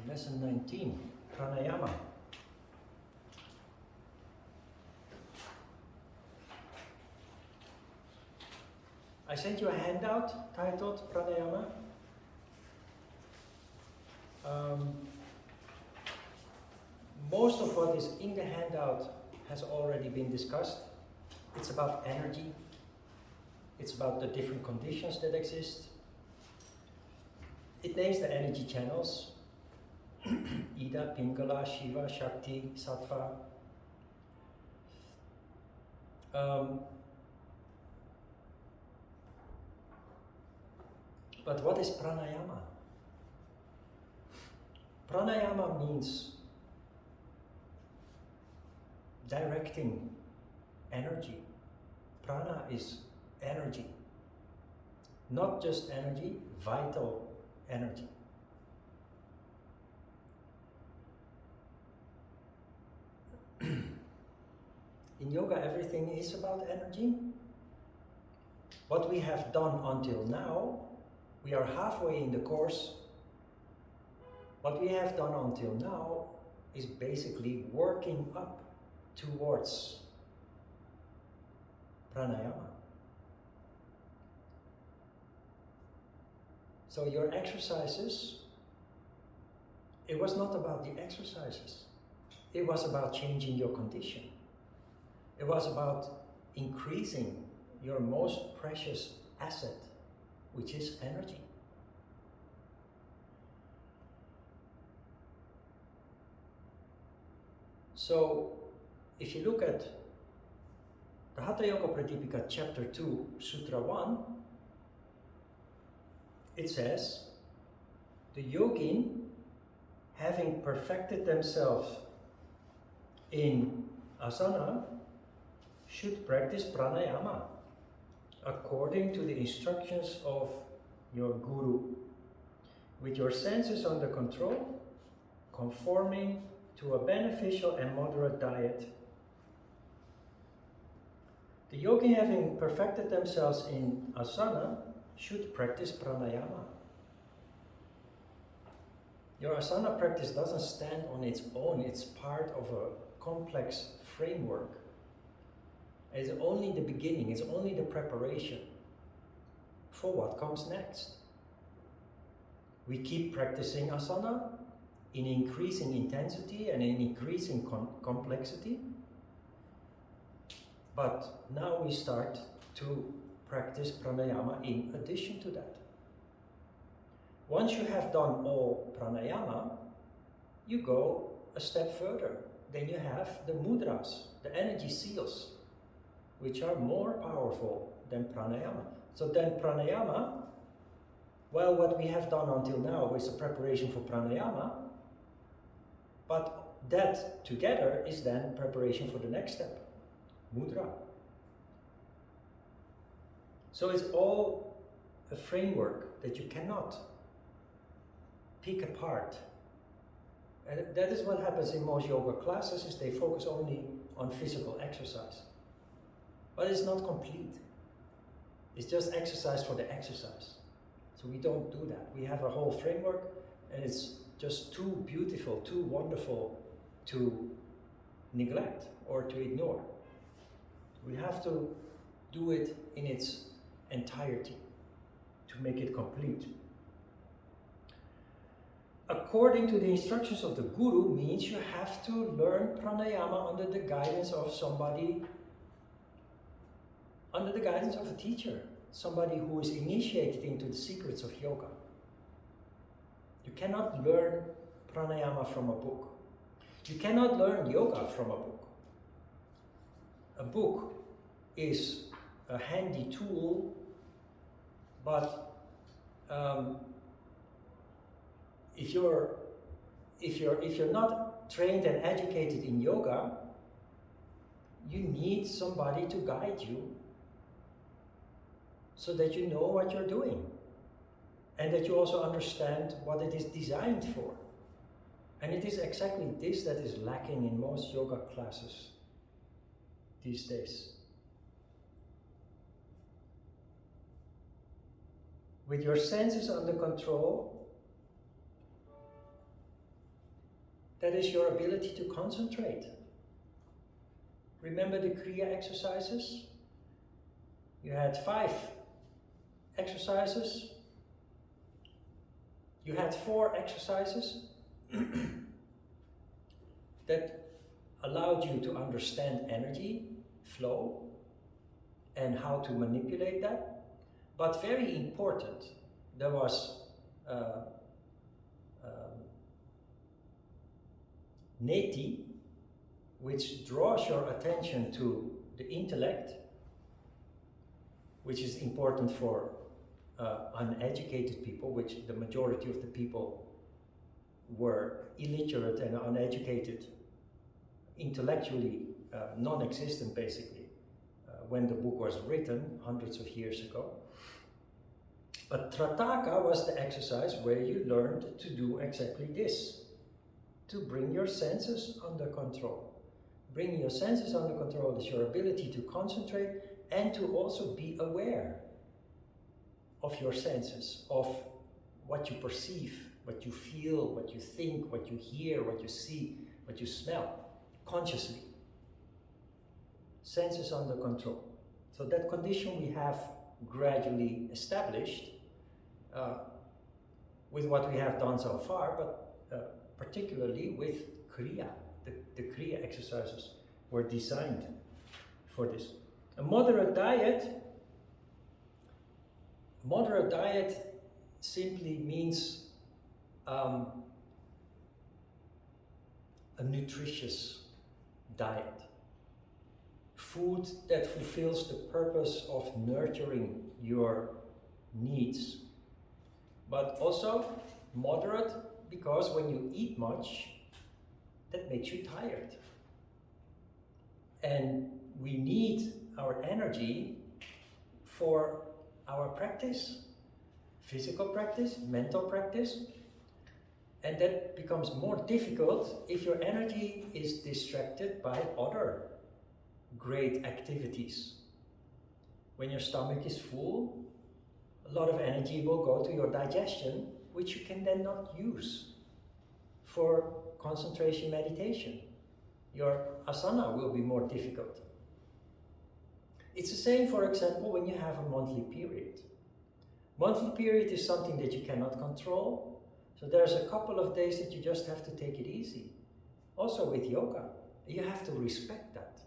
Lesson 19, Pranayama. I sent you a handout titled Pranayama. Most of what is in the handout has already been discussed. It's about energy. It's about the different conditions that exist. It names the energy channels. Ida, Pingala, Shiva, Shakti, Sattva. But what is pranayama? Pranayama means directing energy. Prana is energy. Not just energy, vital energy. In yoga, everything is about energy. What we have done until now, we are halfway in the course. What we have done until now is basically working up towards pranayama. So your exercises, it was not about the exercises. It was about changing your condition. It was about increasing your most precious asset, which is energy. So, if you look at the Hatha Yoga Pradipika chapter 2, Sutra 1, it says, the yogin, having perfected themselves in asana, should practice pranayama according to the instructions of your guru, with your senses under control, conforming to a beneficial and moderate diet. The yogi, having perfected themselves in asana, should practice pranayama. Your asana practice doesn't stand on its own, it's part of a complex framework. It's only the beginning, it's only the preparation for what comes next. We keep practicing asana in increasing intensity and in increasing complexity. But now we start to practice pranayama in addition to that. Once you have done all pranayama, you go a step further. Then you have the mudras, the energy seals, which are more powerful than pranayama. So then pranayama, well, what we have done until now is a preparation for pranayama, but that together is then preparation for the next step, mudra. So it's all a framework that you cannot pick apart. And that is what happens in most yoga classes, is they focus only on physical exercise. But it's not complete. It's just exercise for the exercise. So we don't do that. We have a whole framework, and it's just too beautiful, too wonderful to neglect or to ignore. We have to do it in its entirety to make it complete. According to the instructions of the guru means you have to learn pranayama under the guidance of somebody, under the guidance of a teacher, somebody who is initiated into the secrets of yoga. You cannot learn pranayama from a book. You cannot learn yoga from a book. A book is a handy tool, but if you're not trained and educated in yoga, you need somebody to guide you so that you know what you're doing and that you also understand what it is designed for. And it is exactly this that is lacking in most yoga classes these days. With your senses under control, That is your ability to concentrate. Remember the Kriya exercises? You had 5 exercises. You had 4 exercises that allowed you to understand energy flow and how to manipulate that. But very important, there was neti, which draws your attention to the intellect, which is important for uneducated people, which the majority of the people were illiterate and uneducated, intellectually non-existent basically, when the book was written hundreds of years ago. But Trataka was the exercise where you learned to do exactly this, to bring your senses under control. Bringing your senses under control is your ability to concentrate and to also be aware of your senses, of what you perceive, what you feel, what you think, what you hear, what you see, what you smell, consciously. Senses under control. So that condition we have gradually established with what we have done so far, but particularly with Kriya. The Kriya exercises were designed for this. A moderate diet simply means a nutritious diet. Food that fulfills the purpose of nurturing your needs. But also moderate, because when you eat much, that makes you tired. And we need our energy for our practice, physical practice, mental practice, and that becomes more difficult if your energy is distracted by other great activities. When your stomach is full, a lot of energy will go to your digestion, which you can then not use for concentration meditation. Your asana will be more difficult. It's the same, for example, when you have a monthly period. Monthly period is something that you cannot control, so there's a couple of days that you just have to take it easy. Also with yoga, you have to respect that,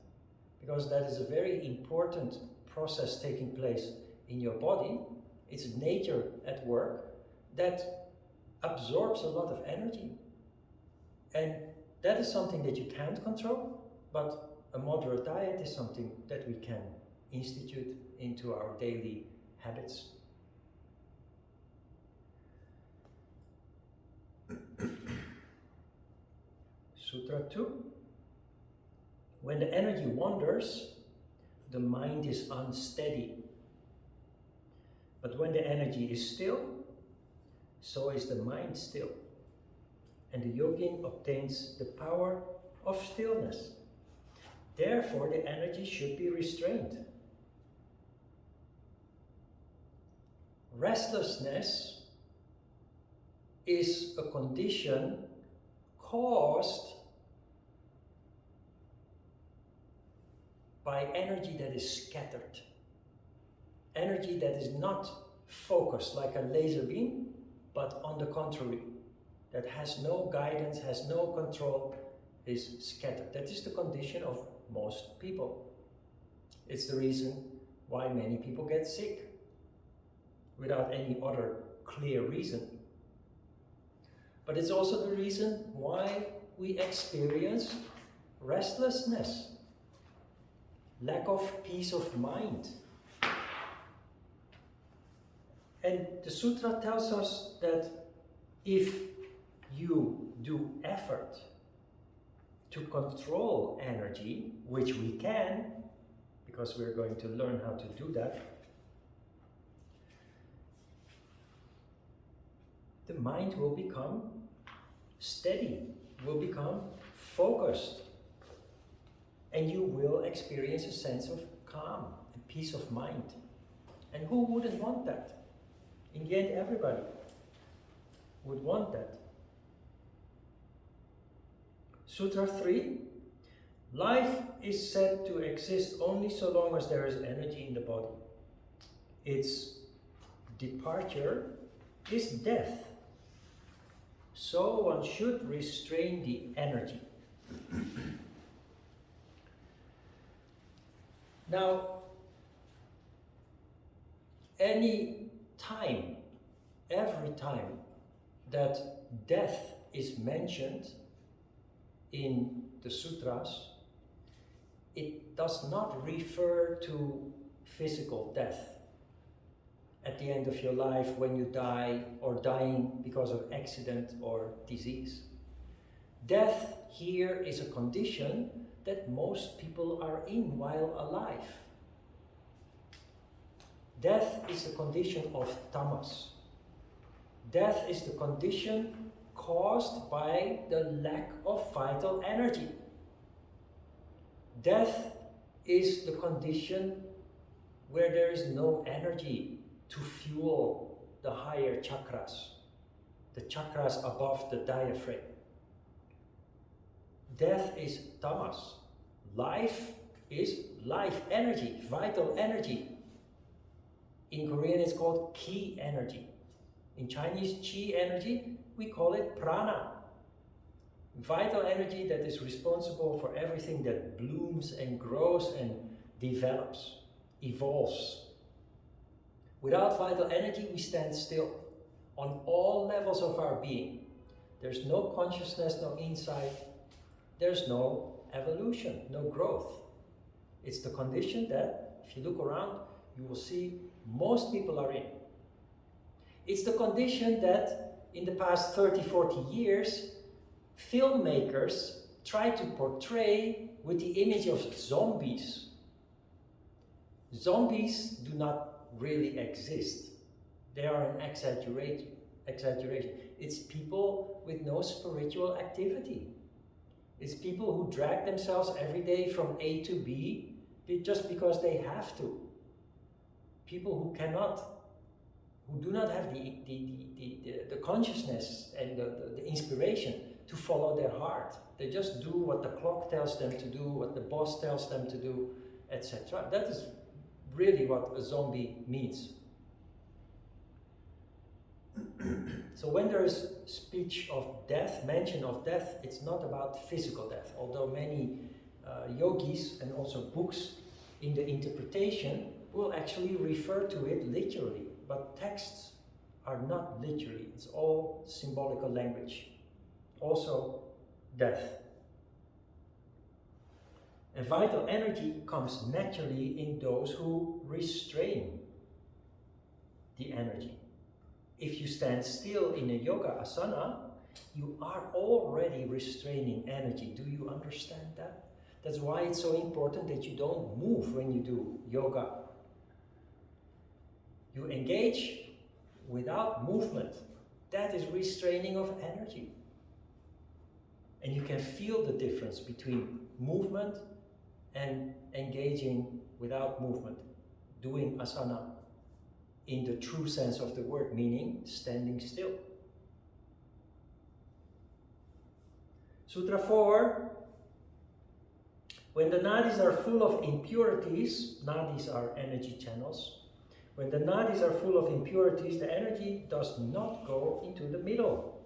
because that is a very important process taking place in your body. It's nature at work that absorbs a lot of energy. And that is something that you can't control, but a moderate diet is something that we can institute into our daily habits. Sutra 2. When the energy wanders, the mind is unsteady. But when the energy is still, so is the mind still. And the yogin obtains the power of stillness. Therefore, the energy should be restrained. Restlessness is a condition caused by energy that is scattered. Energy that is not focused like a laser beam, but on the contrary, that has no guidance, has no control, is scattered. That is the condition of most people. It's the reason why many people get sick without any other clear reason. But it's also the reason why we experience restlessness, lack of peace of mind. And the sutra tells us that if you do effort to control energy, which we can, because we're going to learn how to do that, the mind will become steady, will become focused, and you will experience a sense of calm and peace of mind. And who wouldn't want that? In the end, everybody would want that. Sutra 3. Life is said to exist only so long as there is energy in the body. Its departure is death. So one should restrain the energy. Now, every time that death is mentioned in the sutras, it does not refer to physical death at the end of your life when you die or dying because of accident or disease. Death here is a condition that most people are in while alive. Death is the condition of tamas. Death is the condition caused by the lack of vital energy. Death is the condition where there is no energy to fuel the higher chakras, the chakras above the diaphragm. Death is tamas. Life is life energy, vital energy. In Korean it's called ki energy. In Chinese, chi energy, we call it prana. Vital energy that is responsible for everything that blooms and grows and develops, evolves. Without vital energy, we stand still on all levels of our being. There's no consciousness, no insight. There's no evolution, no growth. It's the condition that, if you look around, you will see most people are in. It's the condition that in the past 30, 40 years, filmmakers try to portray with the image of zombies. Zombies do not really exist. They are an exaggeration. It's people with no spiritual activity. It's people who drag themselves every day from A to B just because they have to. People who do not have the consciousness and the inspiration to follow their heart. They just do what the clock tells them to do, what the boss tells them to do, etc. That is really what a zombie means. So when there is speech of death, mention of death, it's not about physical death, although many yogis and also books in the interpretation will actually refer to it literally, but texts are not literally, it's all symbolical language. Also death. And vital energy comes naturally in those who restrain the energy. If you stand still in a yoga asana, you are already restraining energy. Do you understand that? That's why it's so important that you don't move when you do yoga. You engage without movement. That is restraining of energy. And you can feel the difference between movement and engaging without movement, doing asana in the true sense of the word, meaning standing still. Sutra 4. When the nadis are full of impurities, nadis are energy channels. When the nadis are full of impurities, the energy does not go into the middle.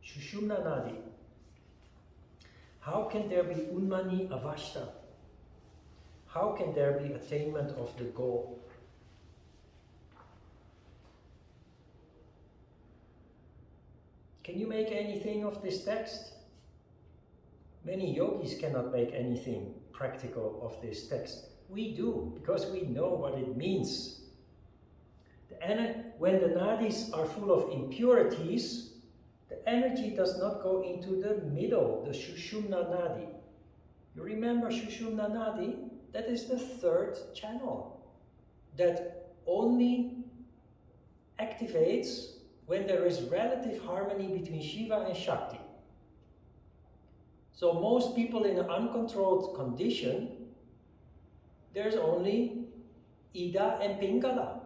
Shushumna nadi. How can there be unmani avashta? How can there be attainment of the goal? Can you make anything of this text? Many yogis cannot make anything practical of this text. We do, because we know what it means. When the nadis are full of impurities, the energy does not go into the middle, the Shushumna nadi. You remember Shushumna nadi? That is the third channel that only activates when there is relative harmony between Shiva and Shakti. So most people in an uncontrolled condition, there's only Ida and Pingala,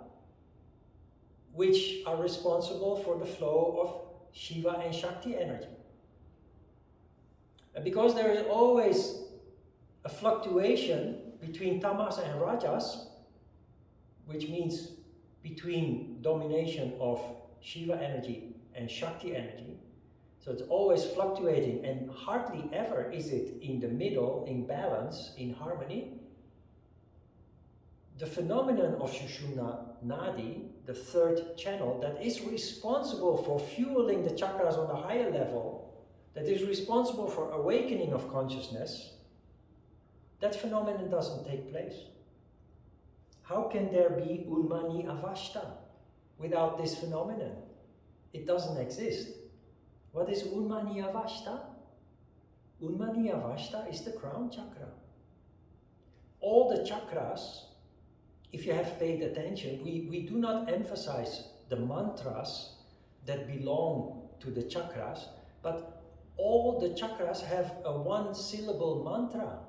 which are responsible for the flow of Shiva and Shakti energy. And because there is always a fluctuation between tamas and rajas, which means between domination of Shiva energy and Shakti energy, so it's always fluctuating, and hardly ever is it in the middle, in balance, in harmony. The phenomenon of Sushumna Nadi, the third channel, that is responsible for fueling the chakras on the higher level, that is responsible for awakening of consciousness, that phenomenon doesn't take place. How can there be Unmani Avashta without this phenomenon? It doesn't exist. What is Unmani Avashta? Unmani Avashta is the crown chakra. All the chakras, if you have paid attention, we do not emphasize the mantras that belong to the chakras, but all the chakras have a one-syllable mantra.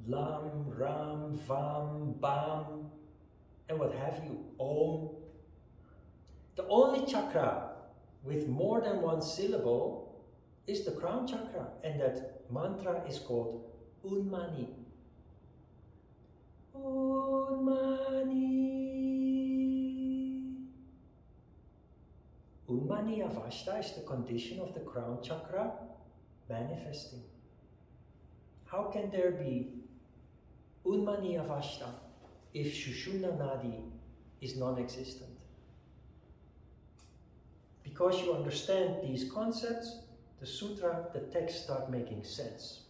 Lam, Ram, Vam, Bam, and what have you, Om. The only chakra with more than one syllable is the crown chakra, and that mantra is called Unmani. Unmani. Unmani Avashta is the condition of the crown chakra manifesting. How can there be Unmani Avashta if Sushumna Nadi is non-existent? Because you understand these concepts, the sutra, the text start making sense.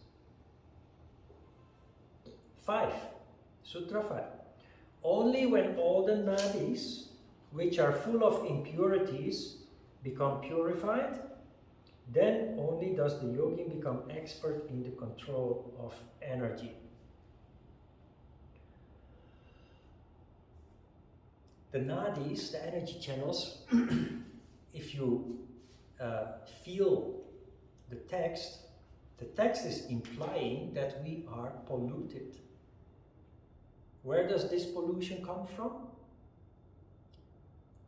5. Sutra 5. Only when all the nadis, which are full of impurities, become purified, then only does the yogi become expert in the control of energy. The nadis, the energy channels, if you feel the text is implying that we are polluted. Where does this pollution come from?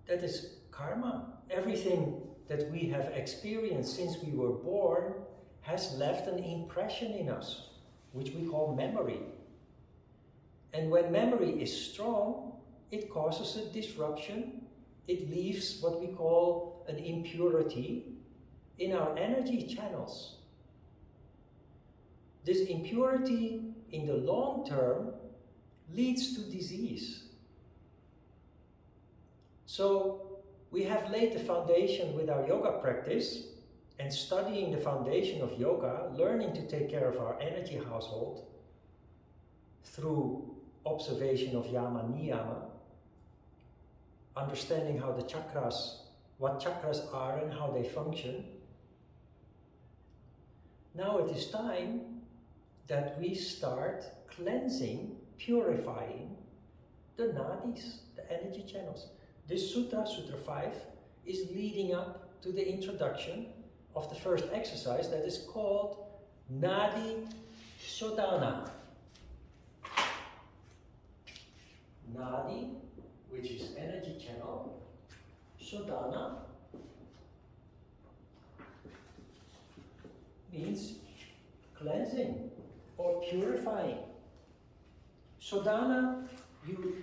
That is karma. Everything that we have experienced since we were born has left an impression in us, which we call memory. And when memory is strong, it causes a disruption. It leaves what we call an impurity in our energy channels. This impurity in the long term leads to disease. So we have laid the foundation with our yoga practice and studying the foundation of yoga, learning to take care of our energy household through observation of yama niyama, understanding how the chakras, what chakras are and how they function. Now it is time that we start cleansing, purifying the nadis, the energy channels. This sutra, Sutra 5, is leading up to the introduction of the first exercise that is called Nadi Shodhana. Nadi, which is energy channel, Shodhana means cleansing or purifying. Shodhana,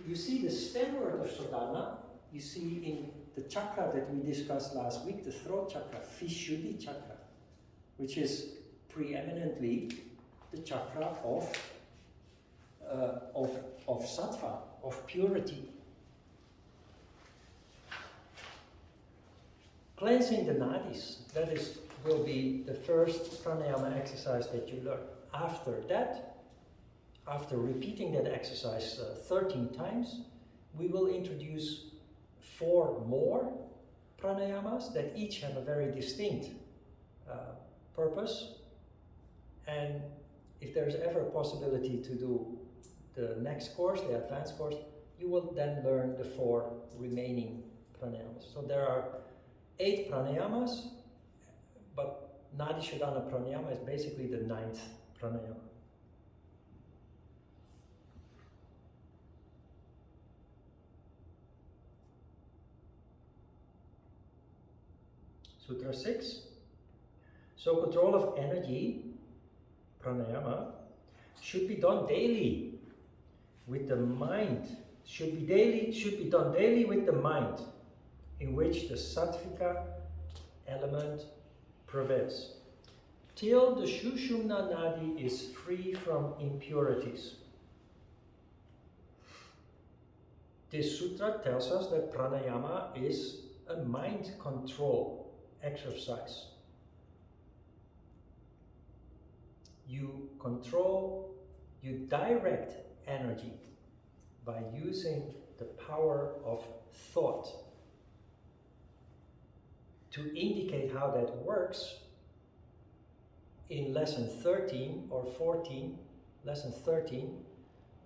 you see the stem word of Shodhana, you see in the chakra that we discussed last week, the throat chakra, Vishuddhi chakra, which is preeminently the chakra of sattva, of purity. Cleansing the nadis, that will be the first pranayama exercise that you learn. After that, after repeating that exercise 13 times, we will introduce 4 more pranayamas that each have a very distinct purpose. And if there's ever a possibility to do the next course, the advanced course, you will then learn the 4 remaining pranayamas. So there are 8 pranayamas, but Nadi Shodhana pranayama is basically the 9th pranayama. Sutra 6. So control of energy, pranayama, should be done daily with the mind. Should be done daily with the mind, in which the sattvika element prevails, till the Shushumna Nadi is free from impurities. This sutra tells us that pranayama is a mind control exercise. You direct energy by using the power of thought. To indicate how that works, in lesson 13 or 14, lesson 13,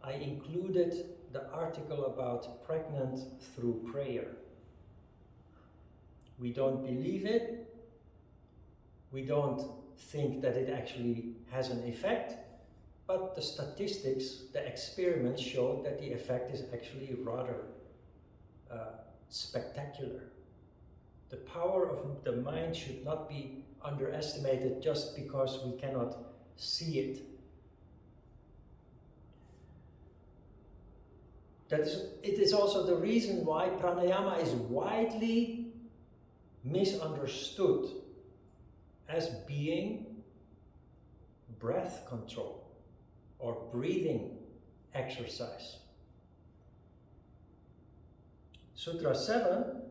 I included the article about pregnant through prayer. We don't believe it. We don't think that it actually has an effect, but the statistics, the experiments show that the effect is actually rather spectacular. The power of the mind should not be underestimated just because we cannot see it. It is also the reason why pranayama is widely misunderstood as being breath control or breathing exercise. Sutra 7,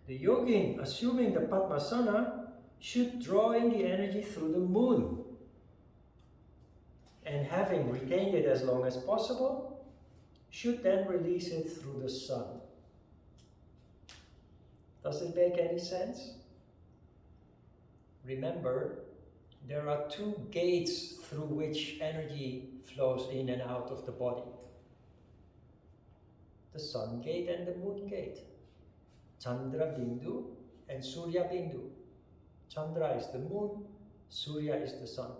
the yogin, assuming the Padmasana, should draw in the energy through the moon, and having retained it as long as possible, should then release it through the sun. Does it make any sense? Remember, there are two gates through which energy flows in and out of the body. The sun gate and the moon gate. Chandra Bindu and Surya Bindu. Chandra is the moon, Surya is the sun.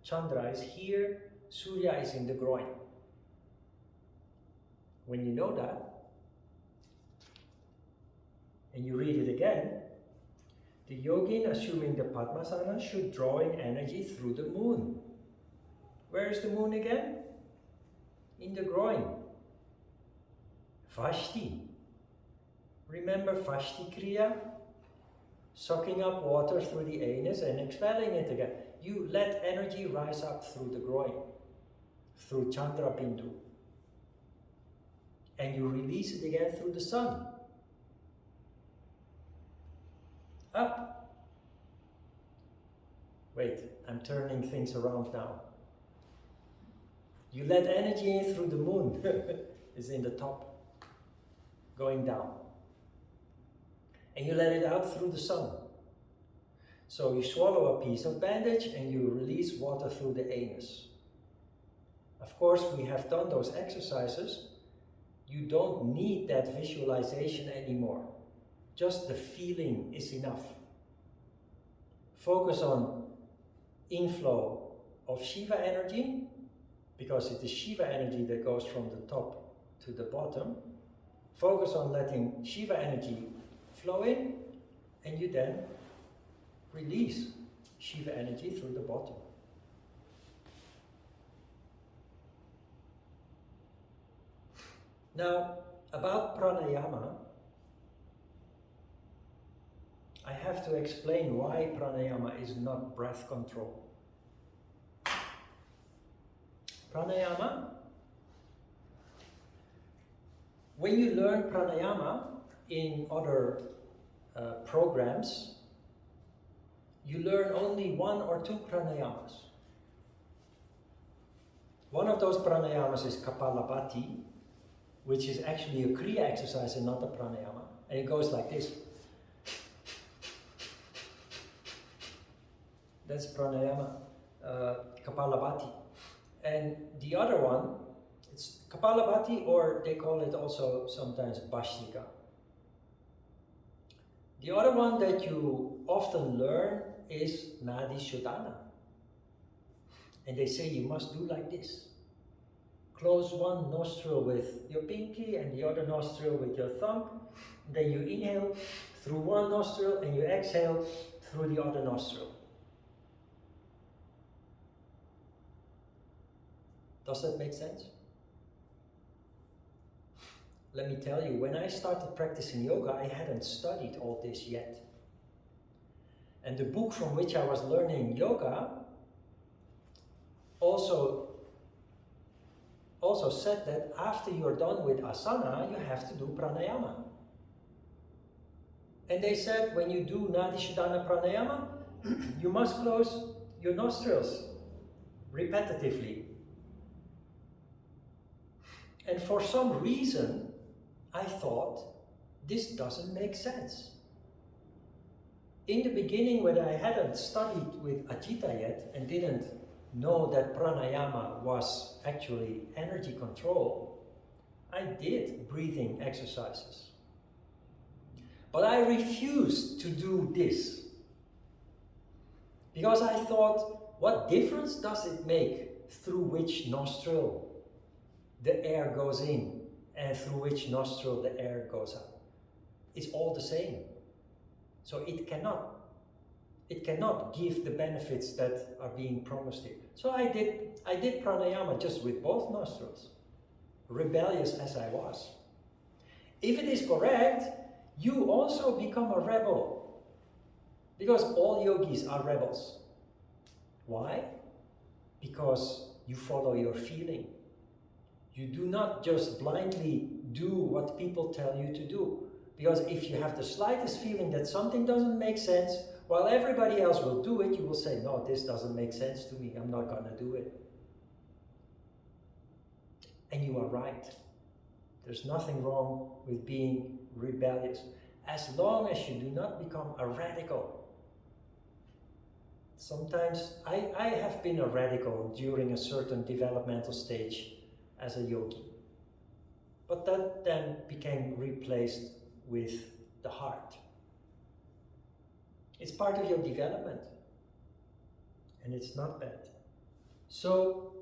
Chandra is here, Surya is in the groin. When you know that, and you read it again, the yogin, assuming the Padmasana, should draw in energy through the moon. Where is the moon again? In the groin. Vashti. Remember Vashti Kriya? Sucking up water through the anus and expelling it again. You let energy rise up through the groin, through Chandra Bindu. And you release it again through the sun. Up. Wait, I'm turning things around now. You let energy in through the moon. It's in the top, going down. And you let it out through the sun. So you swallow a piece of bandage and you release water through the anus. Of course, we have done those exercises. You don't need that visualization anymore. Just the feeling is enough. Focus on inflow of Shiva energy, because it is Shiva energy that goes from the top to the bottom. Focus on letting Shiva energy flow in, and you then release Shiva energy through the bottom. Now, about pranayama, I have to explain why pranayama is not breath control. Pranayama, when you learn pranayama in other programs, you learn only one or two pranayamas. One of those pranayamas is Kapalabhati, which is actually a Kriya exercise and not a pranayama. And it goes like this. That's pranayama, Kapalabhati. And the other one, it's Kapalabhati, or they call it also sometimes Bhastika. The other one that you often learn is Nadi Shodhana. And they say you must do like this. Close one nostril with your pinky and the other nostril with your thumb. Then you inhale through one nostril and you exhale through the other nostril. Does that make sense? Let me tell you, when I started practicing yoga, I hadn't studied all this yet. And the book from which I was learning yoga also said that after you're done with asana, you have to do pranayama. And they said when you do Nadi Shodhana pranayama, you must close your nostrils repetitively. And for some reason, I thought, this doesn't make sense. In the beginning, when I hadn't studied with Ajita yet and didn't know that pranayama was actually energy control, I did breathing exercises. But I refused to do this because I thought, what difference does it make through which nostril the air goes in and through which nostril the air goes out? It's all the same. So it cannot give the benefits that are being promised here. So I did pranayama just with both nostrils, rebellious as I was. If it is correct, you also become a rebel, because all yogis are rebels. Why? Because you follow your feeling. You do not just blindly do what people tell you to do. Because if you have the slightest feeling that something doesn't make sense, while everybody else will do it, you will say, no, this doesn't make sense to me, I'm not gonna do it. And you are right. There's nothing wrong with being rebellious, as long as you do not become a radical. Sometimes I have been a radical during a certain developmental stage as a yogi. But that then became replaced with the heart. It's part of your development, and it's not bad. So,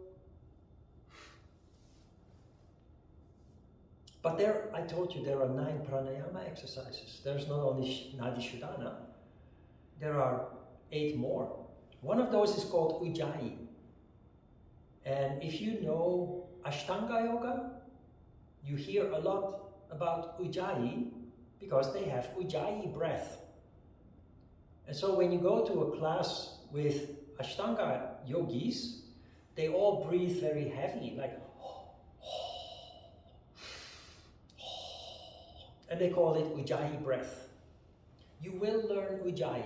but there, I told you, there are 9 pranayama exercises. There's not only Nadi Shodhana, there are 8 more. One of those is called Ujjayi. And if you know Ashtanga Yoga, you hear a lot about Ujjayi because they have Ujjayi breath. And so when you go to a class with Ashtanga yogis, they all breathe very heavy, like and they call it Ujjayi breath. You will learn Ujjayi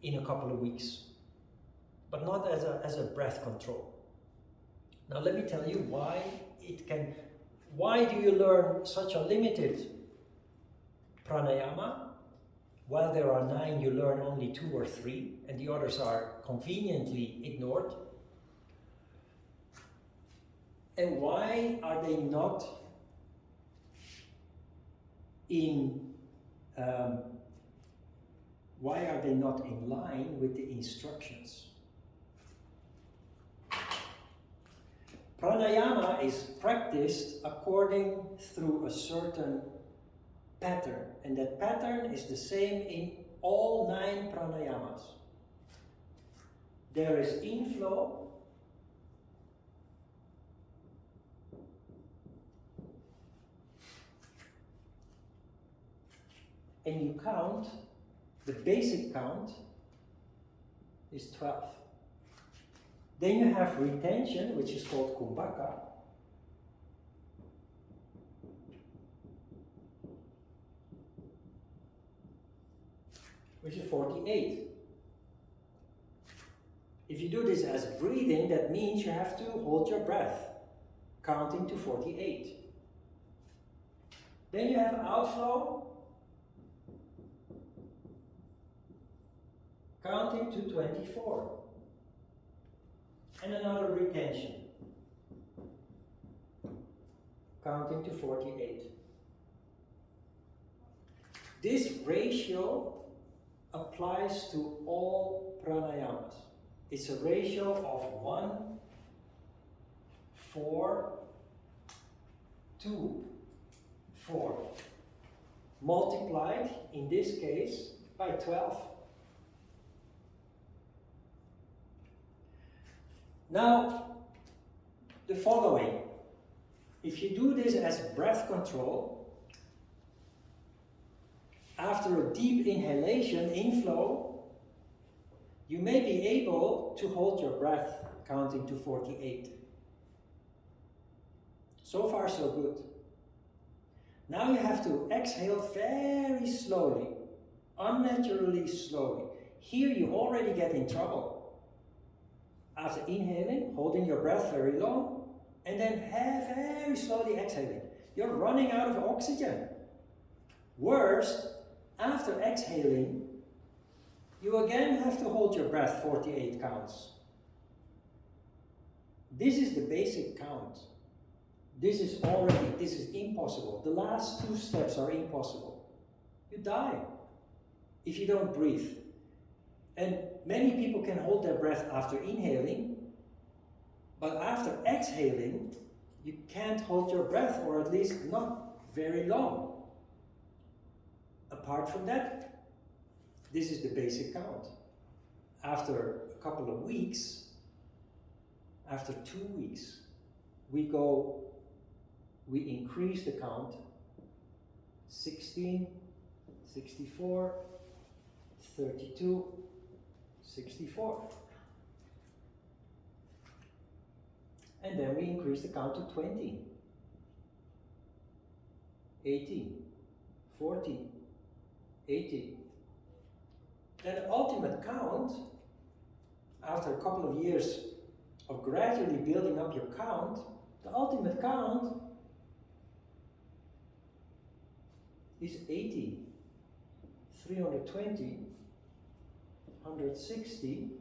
in a couple of weeks, but not as a breath control. Now let me tell you why do you learn such a limited pranayama? While there are 9, you learn only 2 or 3, and the others are conveniently ignored. And why are they not in line with the instructions? Pranayama is practiced according through a certain pattern, and that pattern is the same in all 9 pranayamas. There is inflow, and you count, the basic count is 12. Then you have retention, which is called kumbhaka. Which is 48. If you do this as breathing, that means you have to hold your breath, counting to 48. Then you have outflow, counting to 24. And another retention, counting to 48. This ratio applies to all pranayamas. It's a ratio of 1, 4, 2, 4, multiplied, in this case, by 12. Now, the following. If you do this as breath control, after a deep inhalation, inflow, you may be able to hold your breath counting to 48. So far, so good. Now you have to exhale very slowly, unnaturally slowly. Here you already get in trouble. After inhaling, holding your breath very long, and then very slowly exhaling. You're running out of oxygen. Worst, after exhaling, you again have to hold your breath 48 counts. This is the basic count. This is impossible. The last two steps are impossible. You die if you don't breathe. And many people can hold their breath after inhaling, but after exhaling, you can't hold your breath, or at least not very long. Apart from that, this is the basic count. After a couple of weeks, after 2 weeks, we increase the count, 16, 64, 32, 64. And then we increase the count to 20, 18, 40, 80. Then the ultimate count, after a couple of years of gradually building up your count, the ultimate count is 80, 320, 160,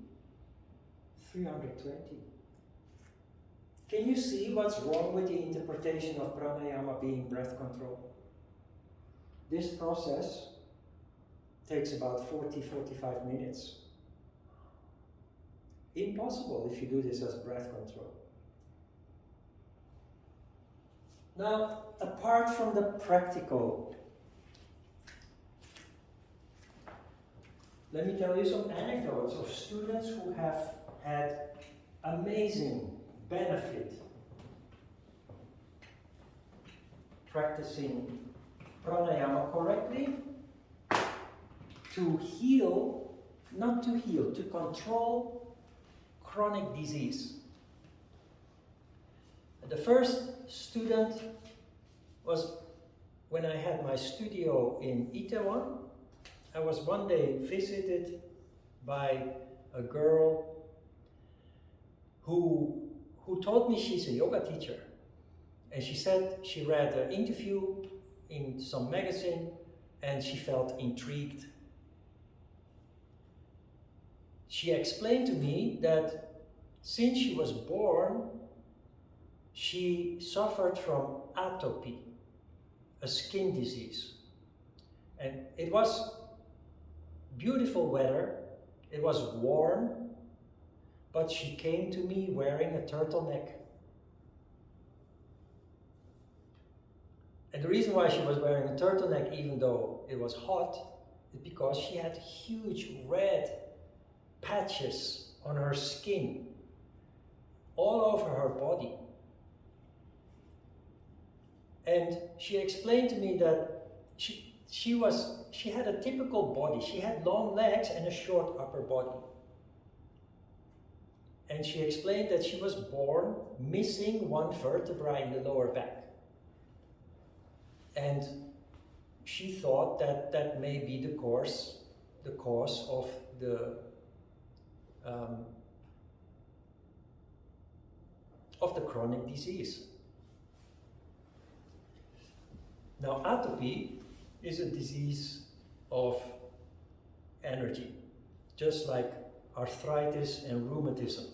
320. Can you see what's wrong with the interpretation of pranayama being breath control? This process takes about 40-45 minutes. Impossible if you do this as breath control. Now, apart from the practical, let me tell you some anecdotes of students who have had amazing benefit practicing pranayama correctly to heal, not to heal, to control chronic disease. The first student was when I had my studio in Itaewon. I was one day visited by a girl who told me she's a yoga teacher. And she said she read an interview in some magazine and she felt intrigued. She explained to me that since she was born, she suffered from atopy, a skin disease. And it was beautiful weather, it was warm, but she came to me wearing a turtleneck. And the reason why she was wearing a turtleneck, even though it was hot, is because she had huge red patches on her skin, all over her body. And she explained to me that she had a typical body. She had long legs and a short upper body. And she explained that she was born missing one vertebra in the lower back. And she thought that that may be the cause of the chronic disease. Now, atopy is a disease of energy, just like arthritis and rheumatism.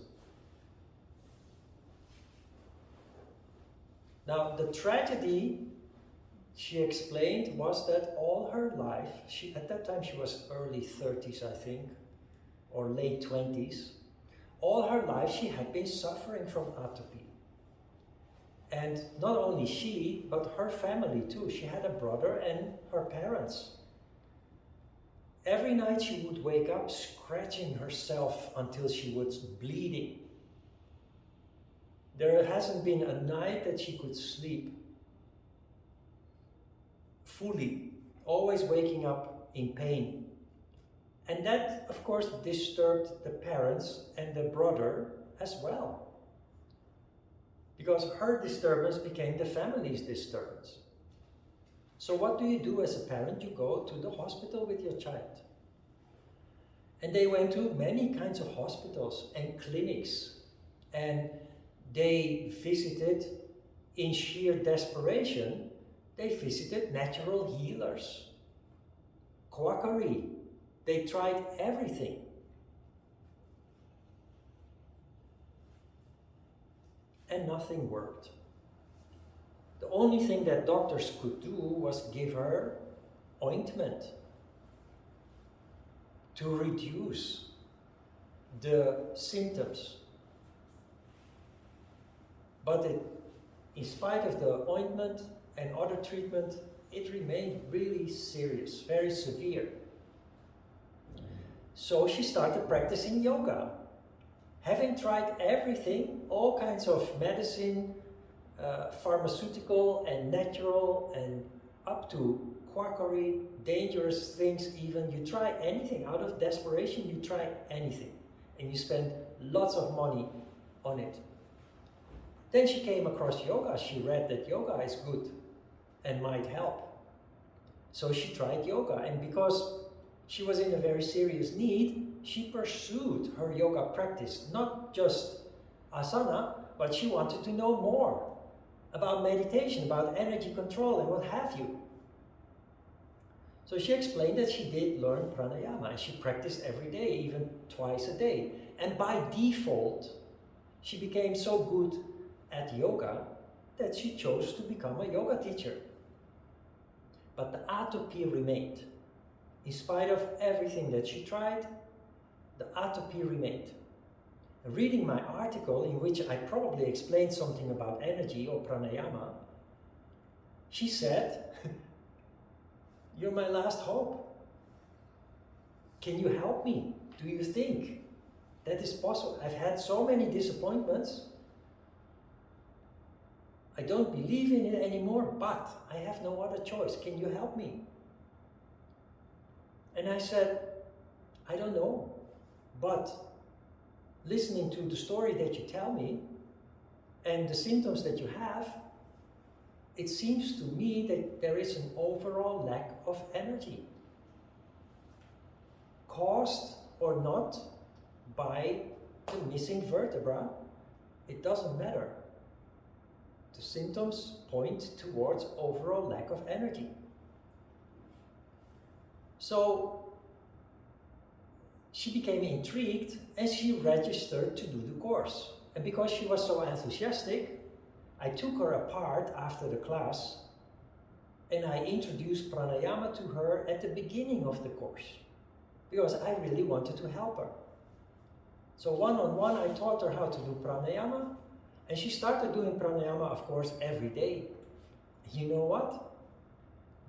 Now, the tragedy, she explained, was that all her life, at that time she was early 30s, I think, or late 20s, all her life she had been suffering from atopy. And not only she, but her family too. She had a brother and her parents. Every night she would wake up scratching herself until she was bleeding. There hasn't been a night that she could sleep fully, always waking up in pain. And that, of course, disturbed the parents and the brother as well. Because her disturbance became the family's disturbance. So what do you do as a parent? You go to the hospital with your child. And they went to many kinds of hospitals and clinics. And they visited, in sheer desperation, they visited natural healers, quackery. They tried everything. And nothing worked. The only thing that doctors could do was give her ointment to reduce the symptoms. But in spite of the ointment and other treatment, it remained really serious, very severe. So she started practicing yoga. Having tried everything, all kinds of medicine, pharmaceutical and natural, and up to quackery, dangerous things even. You try anything. Out of desperation, you try anything. And you spend lots of money on it. Then she came across yoga. She read that yoga is good and might help. So she tried yoga. And because she was in a very serious need, she pursued her yoga practice. Not just asana, but she wanted to know more about meditation, about energy control, and what have you. So she explained that she did learn pranayama, and she practiced every day, even twice a day. And by default, she became so good at yoga that she chose to become a yoga teacher. But the atopy remained. In spite of everything that she tried, the atopy remained. Reading my article, in which I probably explained something about energy or pranayama, she said, "You're my last hope. Can you help me? Do you think that is possible? I've had so many disappointments. I don't believe in it anymore, but I have no other choice. Can you help me?" And I said, "I don't know, but listening to the story that you tell me and the symptoms that you have, it seems to me that there is an overall lack of energy, caused or not by the missing vertebra. It doesn't matter. The symptoms point towards overall lack of energy." So she became intrigued and she registered to do the course. And because she was so enthusiastic, I took her apart after the class and I introduced pranayama to her at the beginning of the course because I really wanted to help her. So one-on-one, I taught her how to do pranayama, and she started doing pranayama, of course, every day. You know what?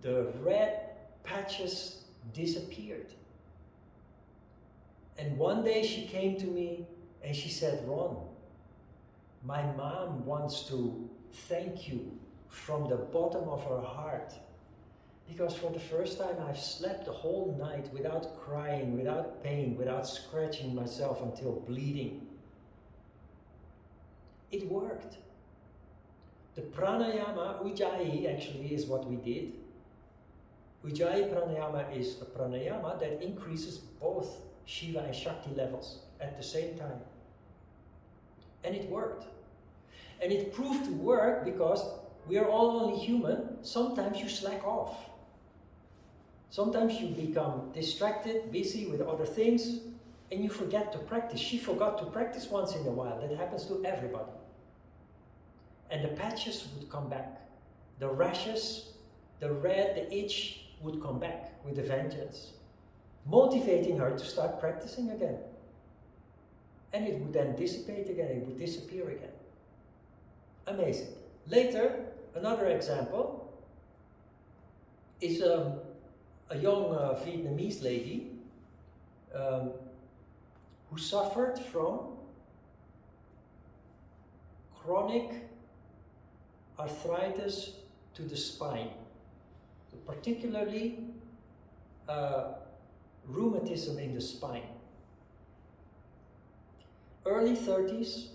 The red patches disappeared. And one day she came to me and she said, "Ron, my mom wants to thank you from the bottom of her heart because for the first time I've slept the whole night without crying, without pain, without scratching myself until bleeding." It worked. The pranayama, Ujjayi actually is what we did. Ujjayi pranayama is a pranayama that increases both Shiva and Shakti levels at the same time. And it worked. And it proved to work because we are all only human. Sometimes you slack off. Sometimes you become distracted, busy with other things, and you forget to practice. She forgot to practice once in a while. That happens to everybody. And the patches would come back. The rashes, the red, the itch would come back with a vengeance, motivating her to start practicing again. And it would then dissipate again, it would disappear again. Amazing. Later, another example is a young Vietnamese lady who suffered from chronic arthritis to the spine, particularly rheumatism in the spine. Early 30s,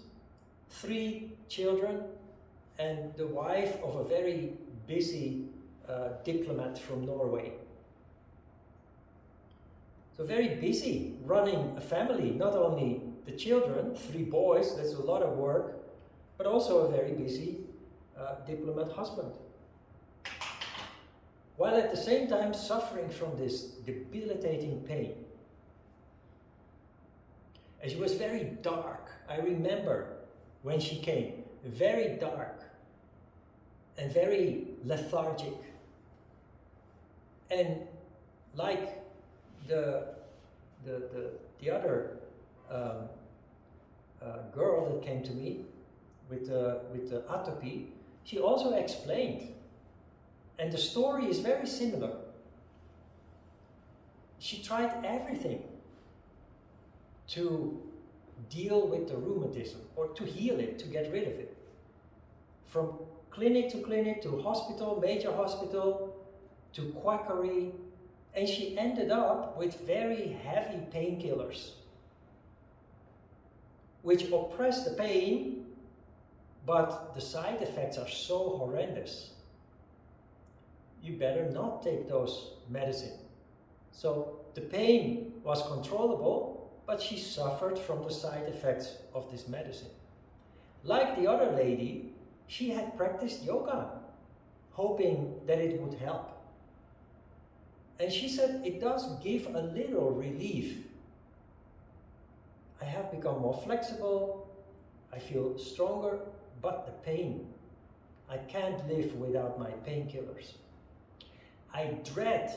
3 children, and the wife of a very busy diplomat from Norway. So very busy running a family, not only the children, 3 boys, that's a lot of work, but also a very busy diplomat husband. While at the same time suffering from this debilitating pain. And she was very dark. I remember when she came, very dark and very lethargic. And like the other girl that came to me with the atopy, she also explained, and the story is very similar. She tried everything to deal with the rheumatism, or to heal it, to get rid of it. From clinic to hospital, major hospital, to quackery, and she ended up with very heavy painkillers, which oppress the pain, but the side effects are so horrendous. You better not take those medicine. So the pain was controllable, but she suffered from the side effects of this medicine. Like the other lady, she had practiced yoga, hoping that it would help. And she said, it does give a little relief. I have become more flexible, I feel stronger, but the pain, I can't live without my painkillers. I dread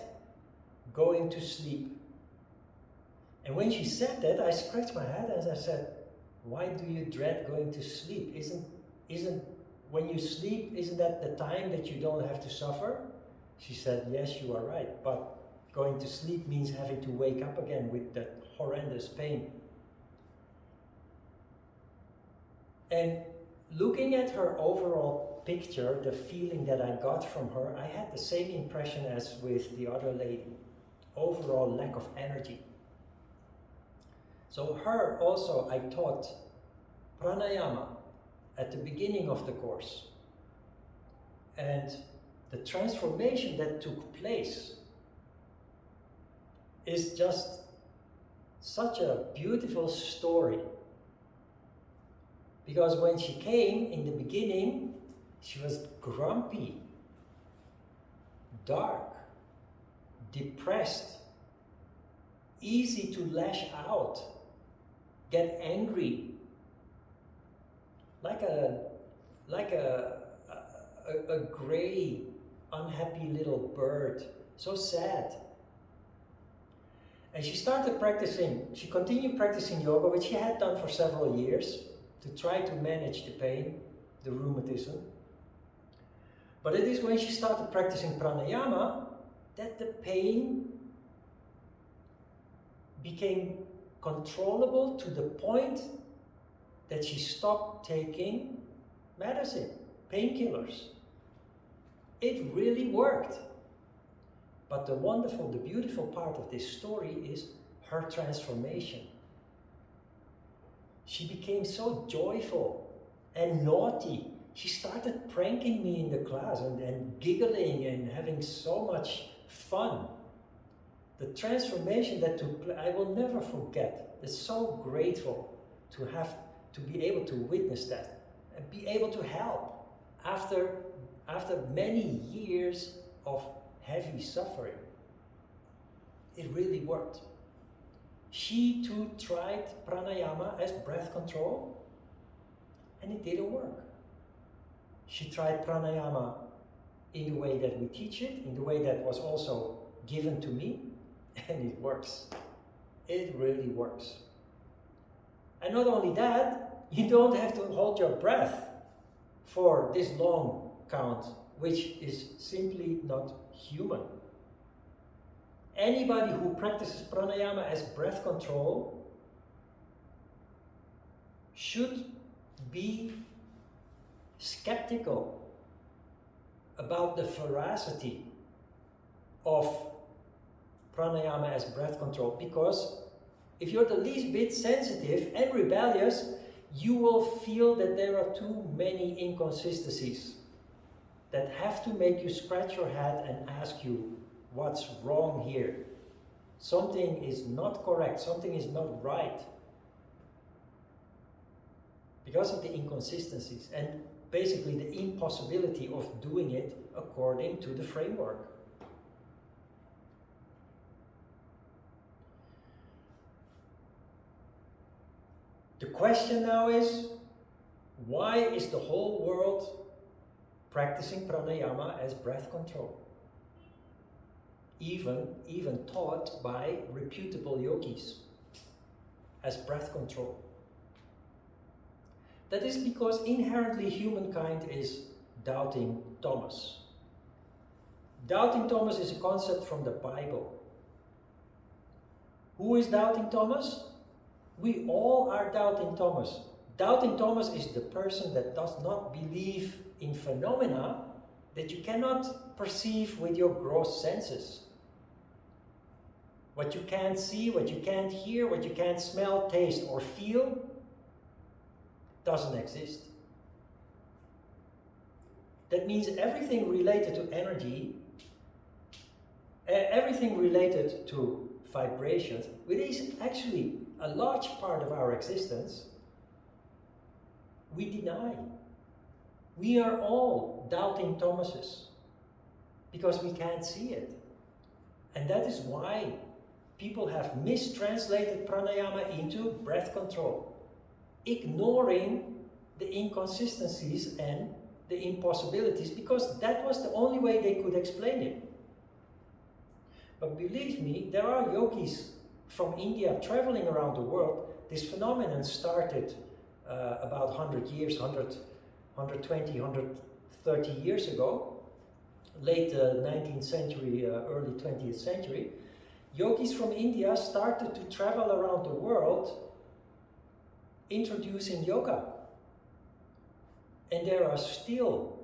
going to sleep. And when she said that, I scratched my head and I said, why do you dread going to sleep? Isn't when you sleep, isn't that the time that you don't have to suffer? She said, yes, you are right, but going to sleep means having to wake up again with that horrendous pain. And looking at her overall picture, the feeling that I got from her, I had the same impression as with the other lady. Overall lack of energy. So her also I taught pranayama at the beginning of the course. And the transformation that took place is just such a beautiful story. Because when she came in the beginning, she was grumpy, dark, depressed, easy to lash out, get angry, like a gray, unhappy little bird, so sad. And she started practicing, she continued practicing yoga, which she had done for several years, to try to manage the pain, the rheumatism. But it is when she started practicing pranayama that the pain became controllable to the point that she stopped taking medicine, painkillers. It really worked. But the beautiful part of this story is her transformation. She became so joyful and naughty. She started pranking me in the class and giggling and having so much fun. The transformation that took place, I will never forget. I'm so grateful to be able to witness that and be able to help after many years of heavy suffering. It really worked. She too tried pranayama as breath control, and it didn't work. She tried pranayama in the way that we teach it, in the way that was also given to me, and it works. It really works. And not only that, you don't have to hold your breath for this long count, which is simply not human. Anybody who practices pranayama as breath control should be skeptical about the veracity of pranayama as breath control, because if you're the least bit sensitive and rebellious, you will feel that there are too many inconsistencies that have to make you scratch your head and ask you, what's wrong here? Something is not correct, something is not right. Because of the inconsistencies and basically the impossibility of doing it according to the framework. The question now is, why is the whole world practicing pranayama as breath control? Even taught by reputable yogis as breath control. That is because inherently humankind is doubting Thomas. Doubting Thomas is a concept from the Bible. Who is doubting Thomas? We all are doubting Thomas. Doubting Thomas is the person that does not believe in phenomena that you cannot perceive with your gross senses. What you can't see, what you can't hear, what you can't smell, taste, or feel doesn't exist. That means everything related to energy, everything related to vibrations, which is actually a large part of our existence, we deny. We are all doubting Thomases because we can't see it. And that is why people have mistranslated pranayama into breath control, ignoring the inconsistencies and the impossibilities, because that was the only way they could explain it. But believe me, there are yogis from India traveling around the world. This phenomenon started about 100 years, 120, 130 years ago, late 19th century, early 20th century. Yogis from India started to travel around the world introducing yoga. And there are still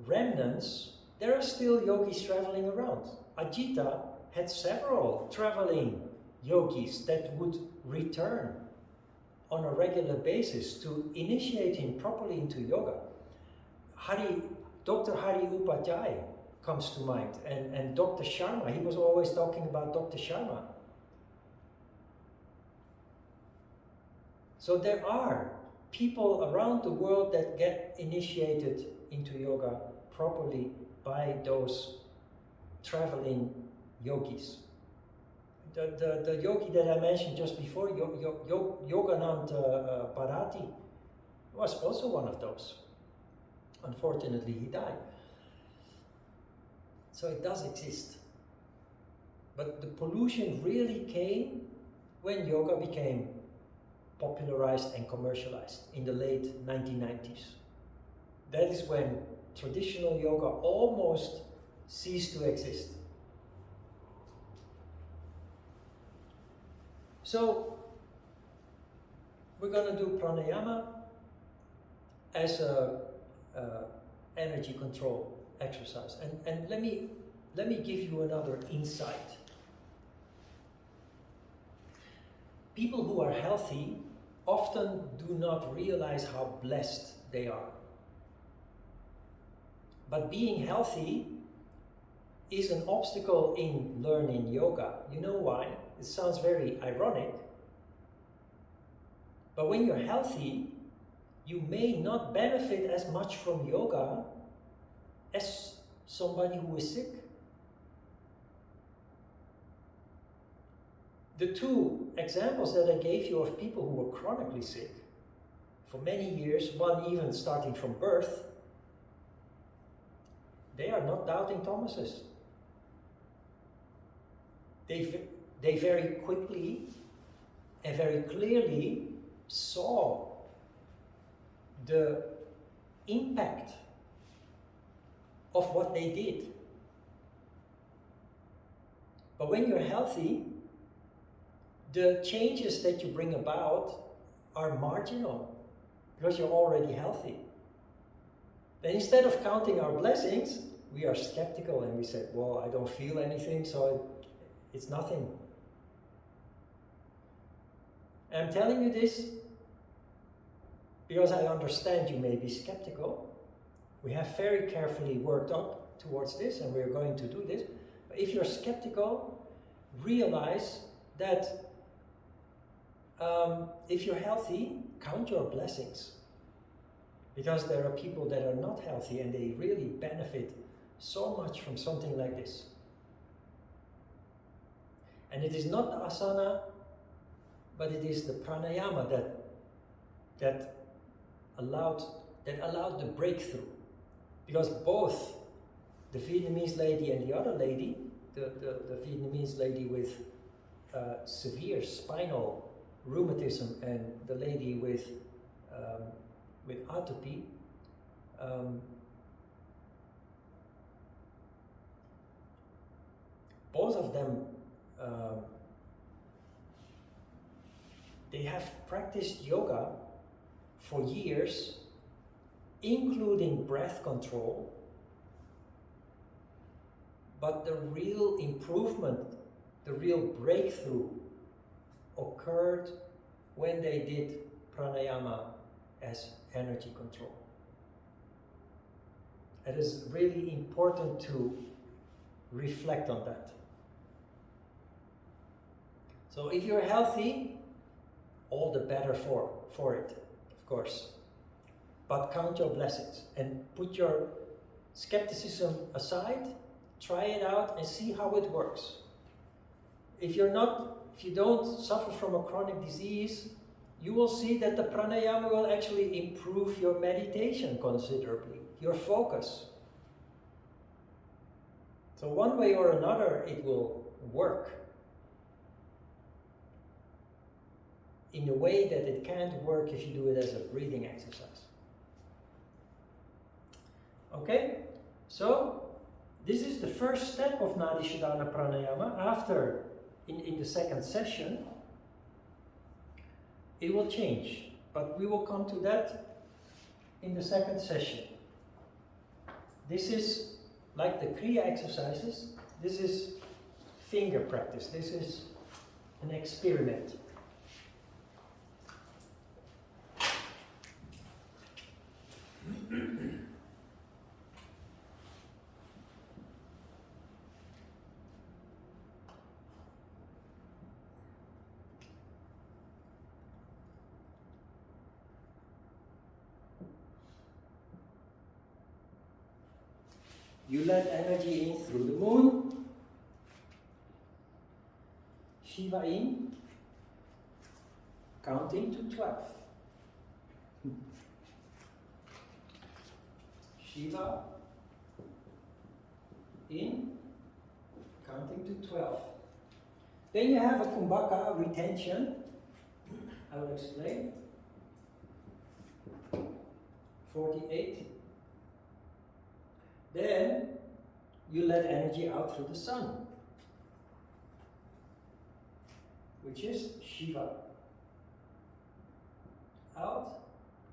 remnants, there are still yogis traveling around. Ajita had several traveling yogis that would return on a regular basis to initiate him properly into yoga. Dr. Hari Upadhyay comes to mind, and Dr. Sharma, he was always talking about Dr. Sharma. So there are people around the world that get initiated into yoga properly by those traveling yogis. The yogi that I mentioned just before, Yoganand Bharati, was also one of those. Unfortunately, he died. So it does exist. But the pollution really came when yoga became popularized and commercialized in the late 1990s. That is when traditional yoga almost ceased to exist. So we're going to do pranayama as a energy control exercise, and let me give you another insight. People who are healthy often do not realize how blessed they are. But being healthy is an obstacle in learning yoga. You know why? It sounds very ironic. But when you're healthy, you may not benefit as much from yoga as somebody who is sick. The two examples that I gave you of people who were chronically sick for many years, one even starting from birth, they are not doubting Thomases. They very quickly and very clearly saw the impact of what they did. But when you're healthy, the changes that you bring about are marginal because you're already healthy. Then instead of counting our blessings, we are skeptical and we say, well, I don't feel anything, so it's nothing. And I'm telling you this because I understand you may be skeptical. We have very carefully worked up towards this, and we're going to do this. But if you're skeptical, realize that if you're healthy, count your blessings. Because there are people that are not healthy and they really benefit so much from something like this. And it is not the asana, but it is the pranayama that allowed the breakthrough. Because both the Vietnamese lady and the other lady, the Vietnamese lady with severe spinal rheumatism and the lady with atopy, both of them, they have practiced yoga for years, including breath control, but the real improvement, the real breakthrough occurred when they did pranayama as energy control. It is really important to reflect on that. So if you're healthy, all the better for it, of course. But count your blessings and put your skepticism aside, try it out and see how it works. If you don't suffer from a chronic disease, you will see that the pranayama will actually improve your meditation considerably, your focus. So one way or another, it will work in a way that it can't work if you do it as a breathing exercise. Okay, so this is the first step of Nadi Shodhana Pranayama. After, in the second session, it will change, but we will come to that in the second session. This is like the Kriya exercises, this is finger practice, this is an experiment. You let energy in through the moon. Shiva in, counting to 12. Shiva in, counting to 12. Then you have a kumbhaka, retention. I will explain. 48. Then you let energy out through the sun, which is Shiva. Out,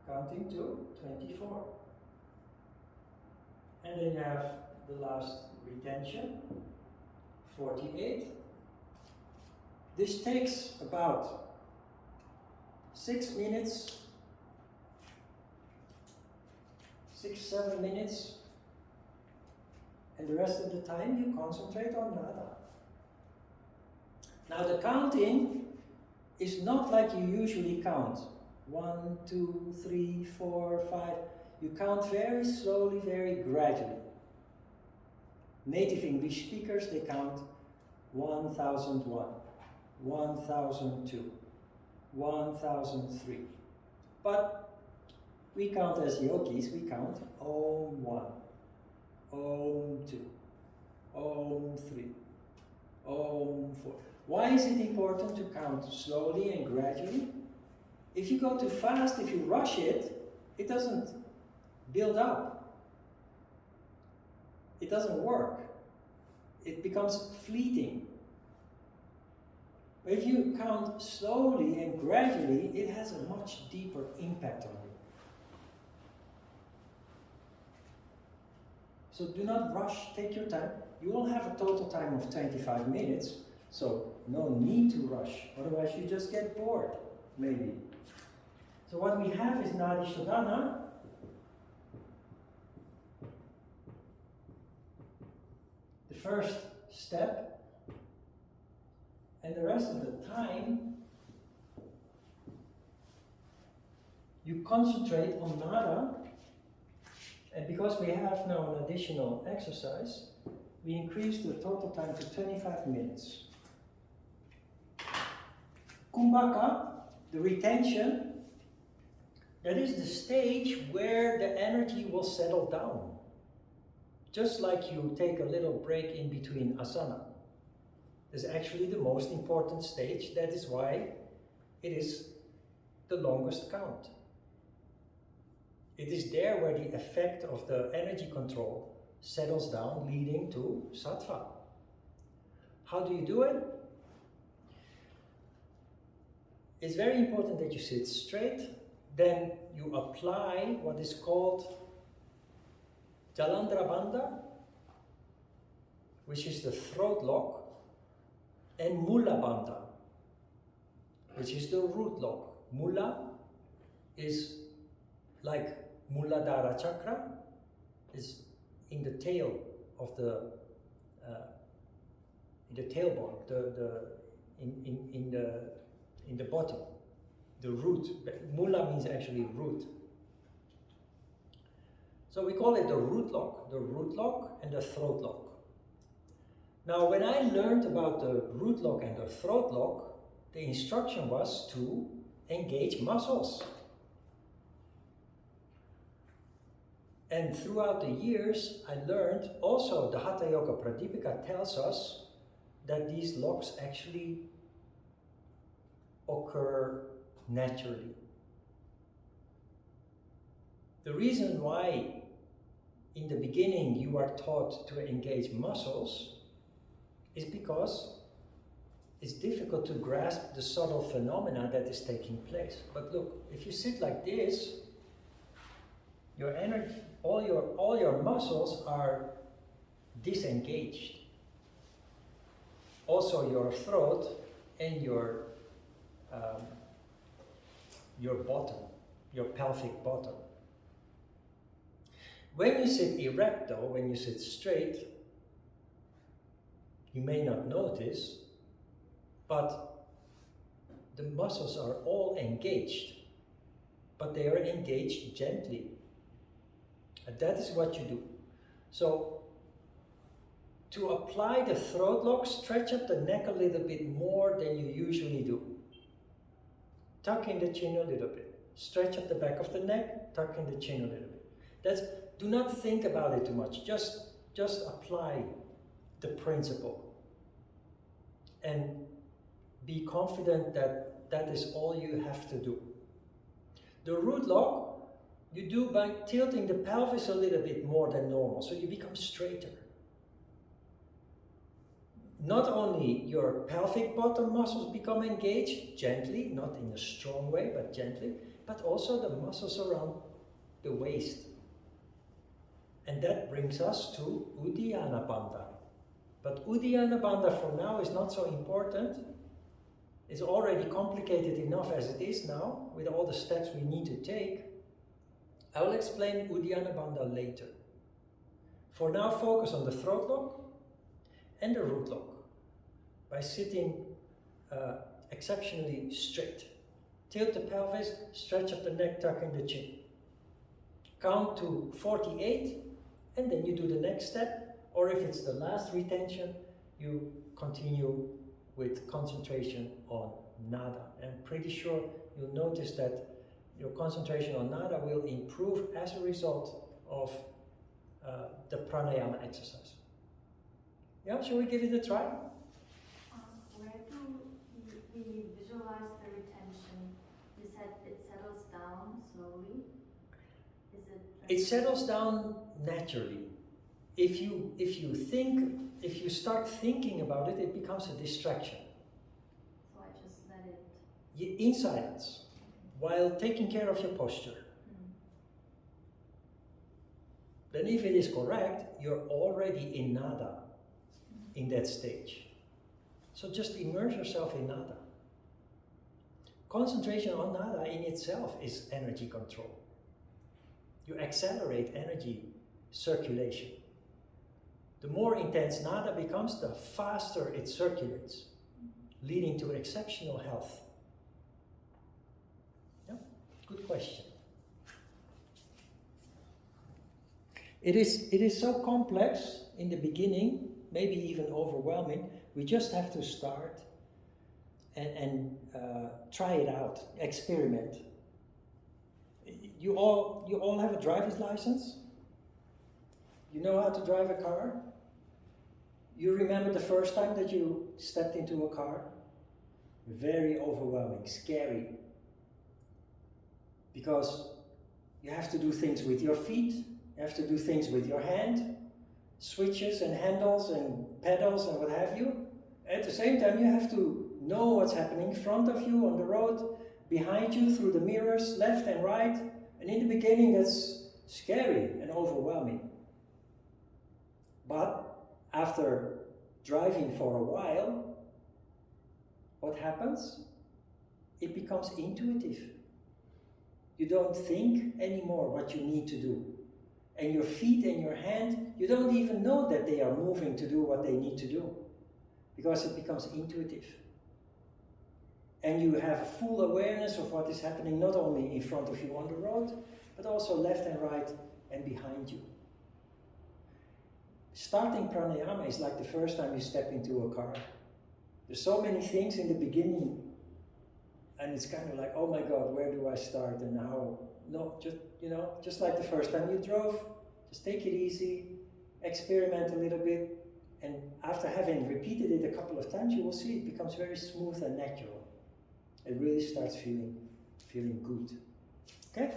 counting to 24. And then you have the last retention, 48. This takes about 6 minutes, 6-7 minutes. And the rest of the time you concentrate on nada. Now the counting is not like you usually count. 1, 2, 3, 4, 5. You count very slowly, very gradually. Native English speakers, they count 1001, 1002, 1003. But we count as yogis, we count Om 1. Om 2, Om 3, Om 4. Why is it important to count slowly and gradually? If you go too fast, if you rush it, it doesn't build up. It doesn't work. It becomes fleeting. If you count slowly and gradually, it has a much deeper impact on you. So do not rush, take your time. You will have a total time of 25 minutes, so no need to rush, otherwise you just get bored, maybe. So what we have is Nadi Shodhana. The first step, and the rest of the time you concentrate on Nada. And because we have now an additional exercise, we increase the total time to 25 minutes. Kumbhaka, the retention, that is the stage where the energy will settle down. Just like you take a little break in between asana. This is actually the most important stage. That is why it is the longest count. It is there where the effect of the energy control settles down, leading to sattva. How do you do it? It's very important that you sit straight. Then you apply what is called Jalandhara Bandha, which is the throat lock, and Mula Bandha, which is the root lock. Mula is like Muladhara chakra, is in the tail of the in the tailbone, in the bottom, the root. Mula means actually root. So we call it the root lock and the throat lock. Now, when I learned about the root lock and the throat lock, the instruction was to engage muscles. And throughout the years, I learned also the Hatha Yoga Pradipika tells us that these locks actually occur naturally. The reason why in the beginning you are taught to engage muscles is because it's difficult to grasp the subtle phenomena that is taking place. But look, if you sit like this, your energy, all your muscles are disengaged. Also your throat and your bottom, your pelvic bottom. When you sit erect though, when you sit straight, you may not notice, but the muscles are all engaged, but they are engaged gently. And that is what you do. So, to apply the throat lock, stretch up the neck a little bit more than you usually do. Tuck in the chin a little bit. Stretch up the back of the neck, tuck in the chin a little bit. Do not think about it too much. Just apply the principle. And be confident that that is all you have to do. The root lock, you do by tilting the pelvis a little bit more than normal, so you become straighter. Not only your pelvic bottom muscles become engaged gently, not in a strong way, but gently, but also the muscles around the waist. And that brings us to Uddiyana Bandha. But Uddiyana Bandha for now is not so important. It's already complicated enough as it is now, with all the steps we need to take. I will explain Uddiyana Bandha later. For now, focus on the throat lock and the root lock by sitting exceptionally straight. Tilt the pelvis, stretch up the neck, tuck in the chin. Count to 48, and then you do the next step, or if it's the last retention, you continue with concentration on nada. And I'm pretty sure you'll notice that your concentration on nada will improve as a result of the pranayama exercise. Yeah, shall we give it a try? Where do we visualize the retention? You said it settles down slowly. Is it? It settles down naturally. If you start thinking about it, it becomes a distraction. So I just let it. In silence, while taking care of your posture. then if it is correct, you're already in nada in that stage. So just immerse yourself in nada. Concentration on nada in itself is energy control. You accelerate energy circulation. The more intense nada becomes, the faster it circulates, leading to exceptional health. Yeah, good question. It is so complex in the beginning, maybe even overwhelming. We just have to start and try it out, experiment. You all have a driver's license? You know how to drive a car? You remember the first time that you stepped into a car? Very overwhelming, scary. Because you have to do things with your feet, you have to do things with your hand, switches and handles and pedals and what have you. At the same time, you have to know what's happening in front of you on the road, behind you, through the mirrors, left and right. And in the beginning, that's scary and overwhelming. But after driving for a while, what happens? It becomes intuitive. You don't think anymore what you need to do. And your feet and your hand, you don't even know that they are moving to do what they need to do. Because it becomes intuitive. And you have full awareness of what is happening not only in front of you on the road, but also left and right and behind you. Starting pranayama is like the first time you step into a car. There's so many things in the beginning, and it's kind of like, oh my God, where do I start and how? No, just like the first time you drove, just take it easy, experiment a little bit, and after having repeated it a couple of times, you will see it becomes very smooth and natural. It really starts feeling good. Okay?